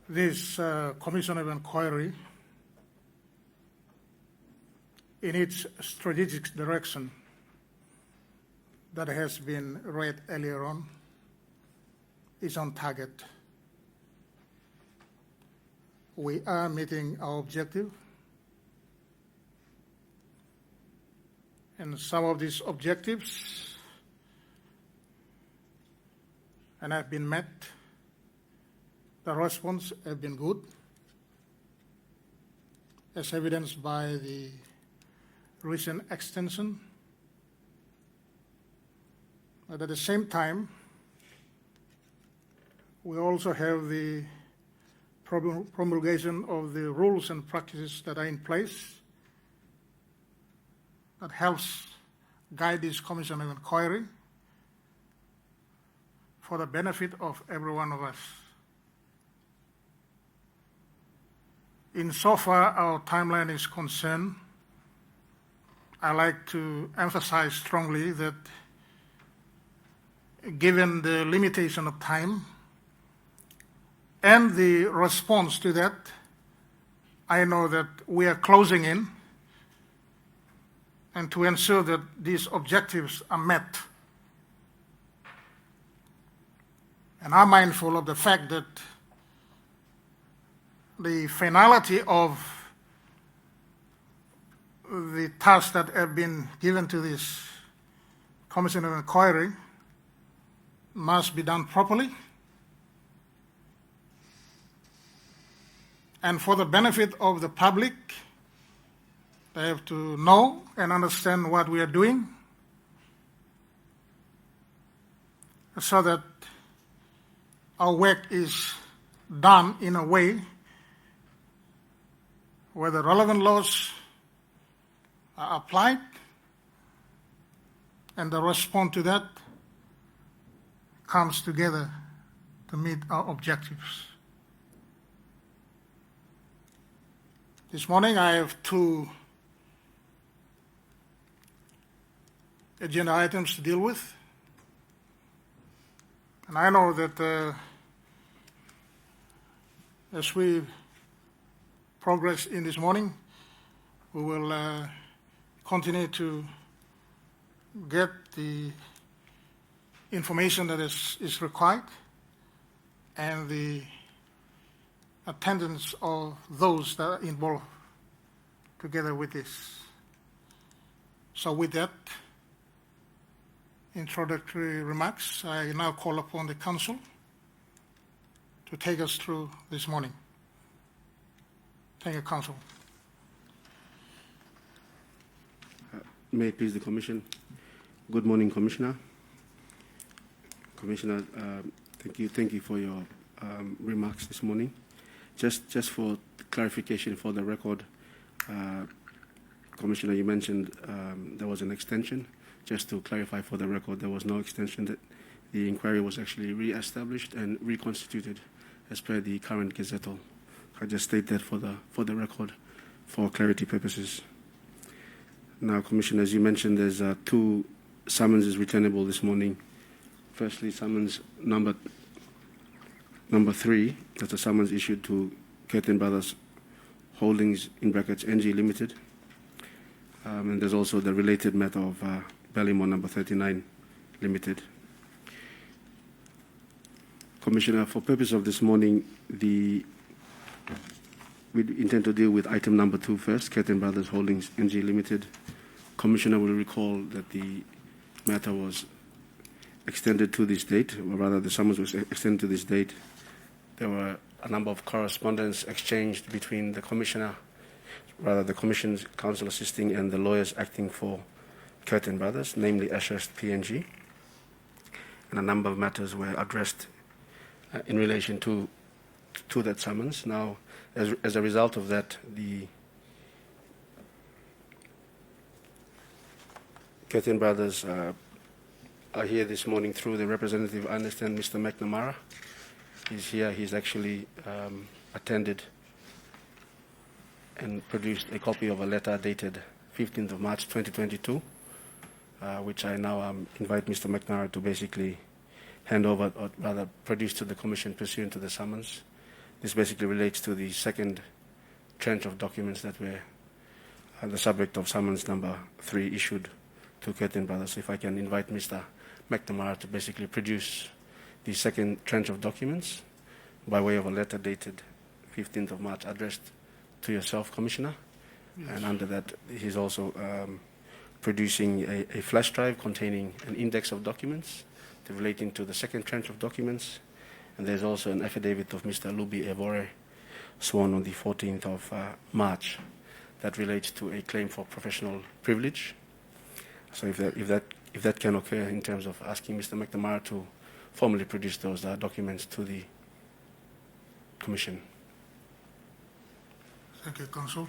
This Commission of Inquiry, in its strategic direction that has been read earlier on, is on target. We are meeting our objective, and some of these objectives have been met. The response has been good, as evidenced by the recent extension. But at the same time, we also have the promulgation of the rules and practices that are in place that helps guide this Commission of Inquiry for the benefit of every one of us. Insofar our timeline is concerned, I like to emphasize strongly that given the limitation of time and the response to that, I know that we are closing in, and to ensure that these objectives are met. And I'm mindful of the fact that the finality of the tasks that have been given to this Commission of Inquiry must be done properly and for the benefit of the public. They have to know and understand what we are doing so that our work is done in a way where the relevant laws are applied and the response to that comes together to meet our objectives. This morning I have two agenda items to deal with. And I know that as we progress in this morning, we will continue to get the information that is required and the attendance of those that are involved together with this. So with that introductory remarks, I now call upon the Council to take us through this morning. Thank you, Council. May it please the Commission. Good morning, Commissioner. Commissioner, thank you for your remarks this morning. Just for clarification for the record, Commissioner, you mentioned there was an extension. Just to clarify for the record, there was no extension. That the inquiry was actually re-established and reconstituted as per the current Gazettal. I just state that for the record, for clarity purposes. Now, Commissioner, as you mentioned, there's two summonses returnable this morning. Firstly, summons number 3, that's a summons issued to Curtin Brothers Holdings (NG) Limited, and there's also the related matter of Ballymore number 39 Limited. Commissioner, for purpose of this morning, we intend to deal with item number 2 first, Curtin Brothers Holdings (NG) Limited. Commissioner will recall that the matter was extended to this date, or rather the summons was extended to this date. There were a number of correspondence exchanged between the Commissioner, rather the Commission's counsel assisting and the lawyers acting for Curtin Brothers, namely Ashurst PNG, and a number of matters were addressed in relation to that summons. Now, as a result of that, the Curtin Brothers are here this morning through the representative. I understand Mr. McNamara is here. He's actually attended and produced a copy of a letter dated 15th of March 2022, which I now invite Mr. McNamara to basically hand over, or rather produce to the Commission pursuant to the summons. This basically relates to the second tranche of documents that were the subject of summons number 3 issued to Curtin Brothers. If I can invite Mr. McNamara to basically produce the second tranche of documents by way of a letter dated 15th of March addressed to yourself, Commissioner. Yes. And under that, he's also producing a flash drive containing an index of documents relating to the second tranche of documents. And there's also an affidavit of Mr. Lubi Evore, sworn on the 14th of March, that relates to a claim for professional privilege. So if that can occur in terms of asking Mr. McNamara to formally produce those documents to the Commission. Thank you, Counsel.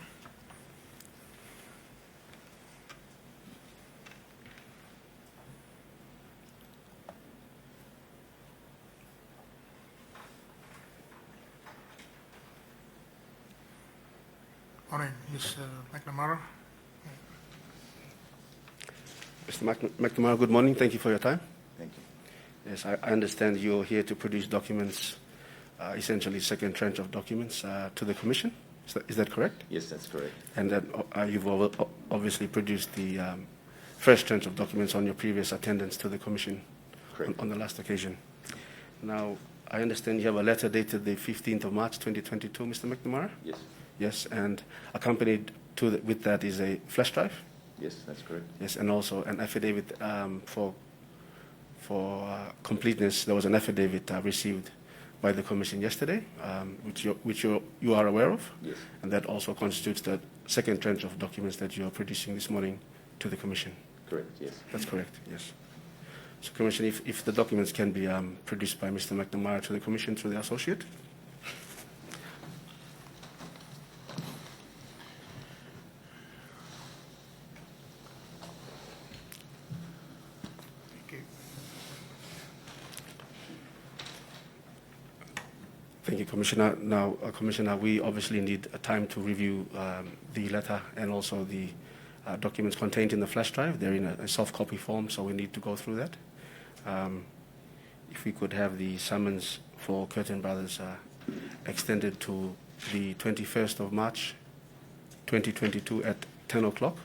Morning, Ms. McNamara. Mr. McNamara, good morning. Thank you for your time. Thank you. Yes, I understand you're here to produce documents, essentially second tranche of documents to the Commission. Is that correct? Yes, that's correct. And that you've obviously produced the first tranche of documents on your previous attendance to the Commission on the last occasion. Now, I understand you have a letter dated the 15th of March 2022, Mr. McNamara? Yes. Yes, and accompanied with that is a flash drive? Yes, that's correct. Yes, and also an affidavit for completeness. There was an affidavit received by the Commission yesterday, which you are aware of? Yes. And that also constitutes the second tranche of documents that you are producing this morning to the Commission. Correct, yes. That's correct, yes. So, Commission, if the documents can be produced by Mr. McNamara to the Commission through the associate. Thank you, Commissioner. Now, Commissioner, we obviously need time to review the letter and also the documents contained in the flash drive. They're in a soft copy form, so we need to go through that. If we could have the summons for Curtin Brothers extended to the 21st of March 2022 at 10 o'clock,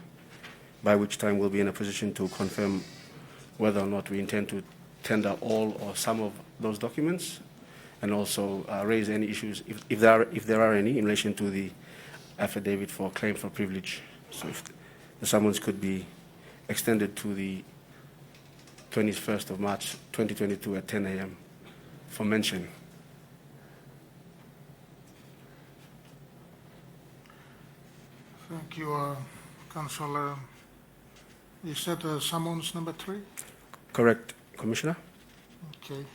by which time we'll be in a position to confirm whether or not we intend to tender all or some of those documents, and also raise any issues, if there are any, in relation to the affidavit for claim for privilege. So if the summons could be extended to the 21st of March 2022 at 10 a.m. for mention. Thank you, Councillor. You said summons number 3? Correct, Commissioner? Okay.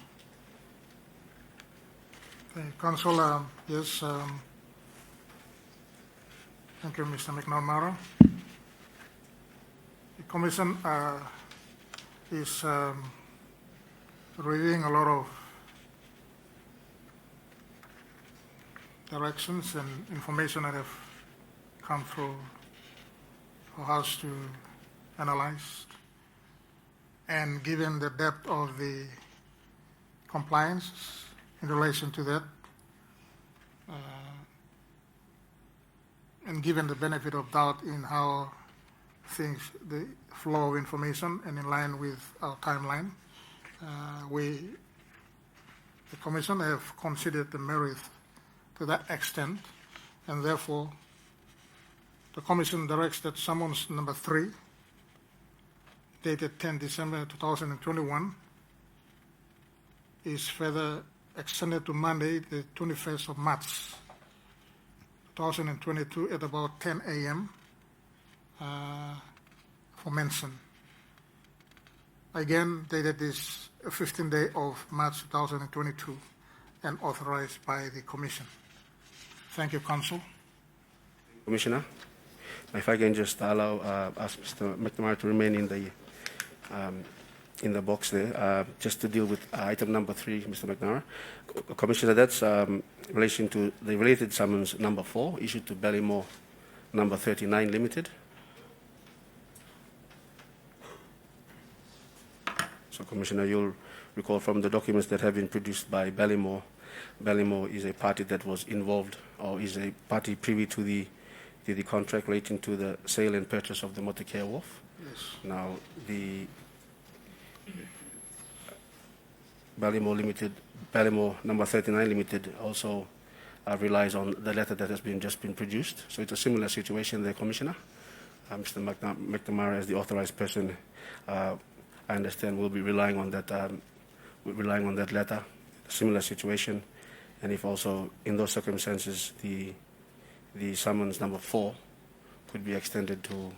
Councillor, yes. Thank you, Mr. McNamara. The Commission is reviewing a lot of directions and information that have come through for us to analyze. And given the depth of the compliance in relation to that, and given the benefit of doubt in how things, the flow of information, and in line with our timeline, the Commission have considered the merit to that extent, and therefore the Commission directs that summons number 3, dated 10 December 2021, is further extended to Monday, the 21st of March 2022 at about 10 a.m. For mention. Again, dated this 15th day of March 2022 and authorized by the Commission. Thank you, Council. Commissioner, if I can just ask Mr. McNamara to remain in the box there, just to deal with item number 3, Mr. McNamara. Commissioner, that's in relation to the related summons number 4, issued to Ballymore number 39 Limited. So, Commissioner, you'll recall from the documents that have been produced by Ballymore Ballymore is a party that was involved or is a party privy to the contract relating to the sale and purchase of the Motukea Wharf. Yes. Now, the Ballymore number 39 Limited also relies on the letter that has just been produced. So it's a similar situation there, Commissioner. Mr. McNamara, as the authorized person, I understand will be relying on that letter, similar situation, and if also in those circumstances the summons number 4 could be extended to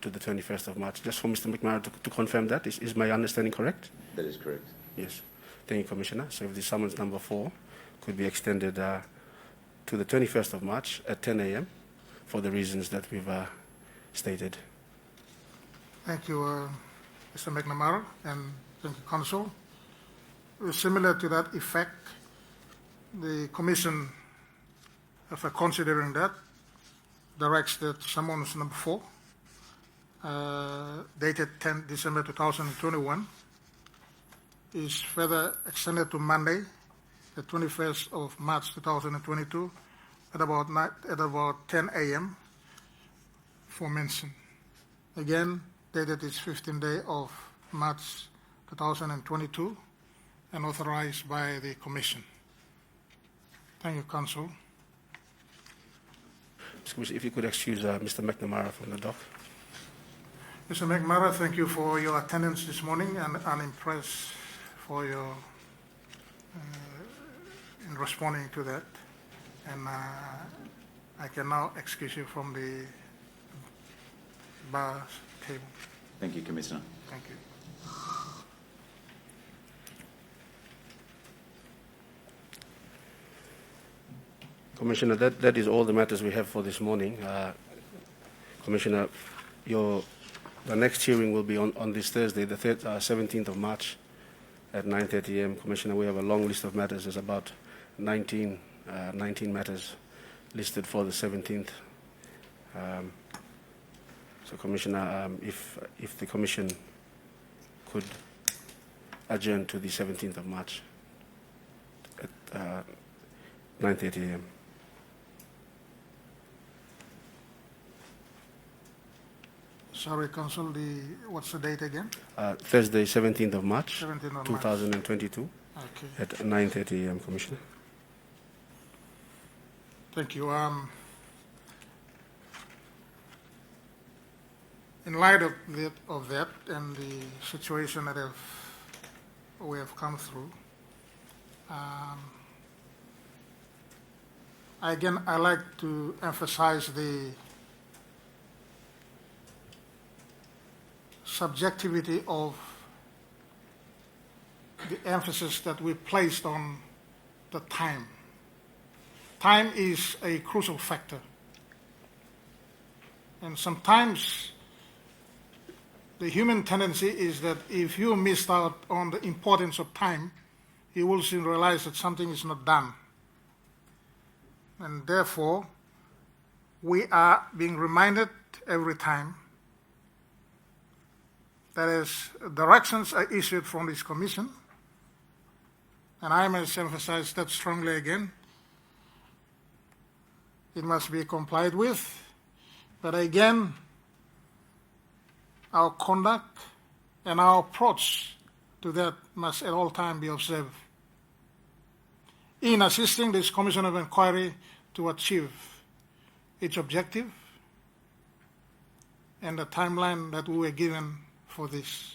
the 21st of March. Just for Mr. McNamara to confirm that, is my understanding correct? That is correct. Yes. Thank you, Commissioner. So if the summons number 4 could be extended to the 21st of March at 10 a.m. for the reasons that we've stated. Thank you, Mr. McNamara, and thank you, Council. Similar to that effect, the Commission, after considering that, directs that summons number 4, dated 10 December 2021, is further extended to Monday, the 21st of March 2022, at about 10 a.m. for mention. Again, dated is 15th day of March 2022 and authorized by the Commission. Thank you, Council. Mr. Commissioner, if you could excuse Mr. McNamara from the dock. Mr. McNamara, thank you for your attendance this morning, and I'm impressed for your in responding to that. And I can now excuse you from the bar table. Thank you, Commissioner. Thank you. Commissioner, that is all the matters we have for this morning. Commissioner, the next hearing will be on this Thursday, the 17th of March at 9:30 a.m. Commissioner, we have a long list of matters. There's about 19 matters listed for the 17th. So, Commissioner, if the Commission could adjourn to the 17th of March at 9:30 a.m. Sorry, Council, what's the date again? Thursday, 17th of March, 17th of March. 2022, Okay. at 9:30 a.m., Commissioner. Thank you. In light of that and the situation that we have come through, again, I like to emphasize the subjectivity of the emphasis that we placed on the time. Time is a crucial factor. And sometimes the human tendency is that if you missed out on the importance of time, you will soon realize that something is not done. And therefore, we are being reminded every time that as directions are issued from this Commission, and I must emphasize that strongly again, it must be complied with. But again, our conduct and our approach to that must at all times be observed in assisting this Commission of Inquiry to achieve its objective and the timeline that we were given for this.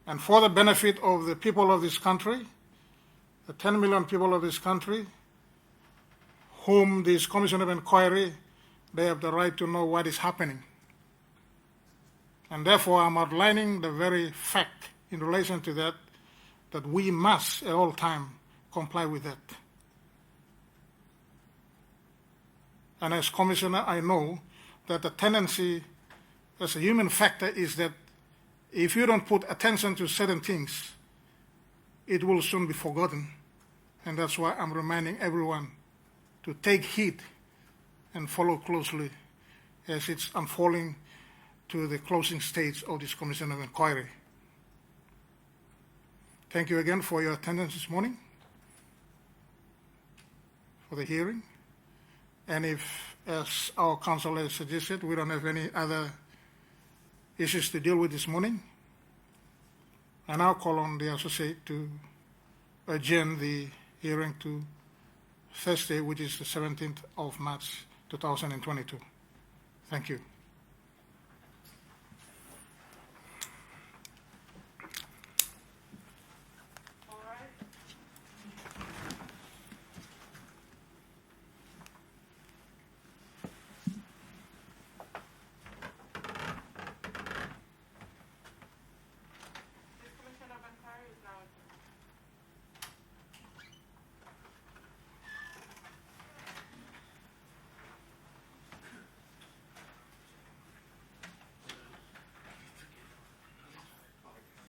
And for the benefit of the people of this country, the 10 million people of this country, whom this Commission of Inquiry, they have the right to know what is happening. And therefore, I'm outlining the very fact in relation to that, that we must at all times comply with that. And as Commissioner, I know that the tendency as a human factor is that if you don't put attention to certain things, it will soon be forgotten. And that's why I'm reminding everyone to take heed and follow closely as it's unfolding to the closing stage of this Commission of Inquiry. Thank you again for your attendance this morning. for the hearing. And if, as our counsel has suggested, we don't have any other issues to deal with this morning, I now call on the associate to adjourn the hearing to Thursday, which is the 17th of March, 2022. Thank you.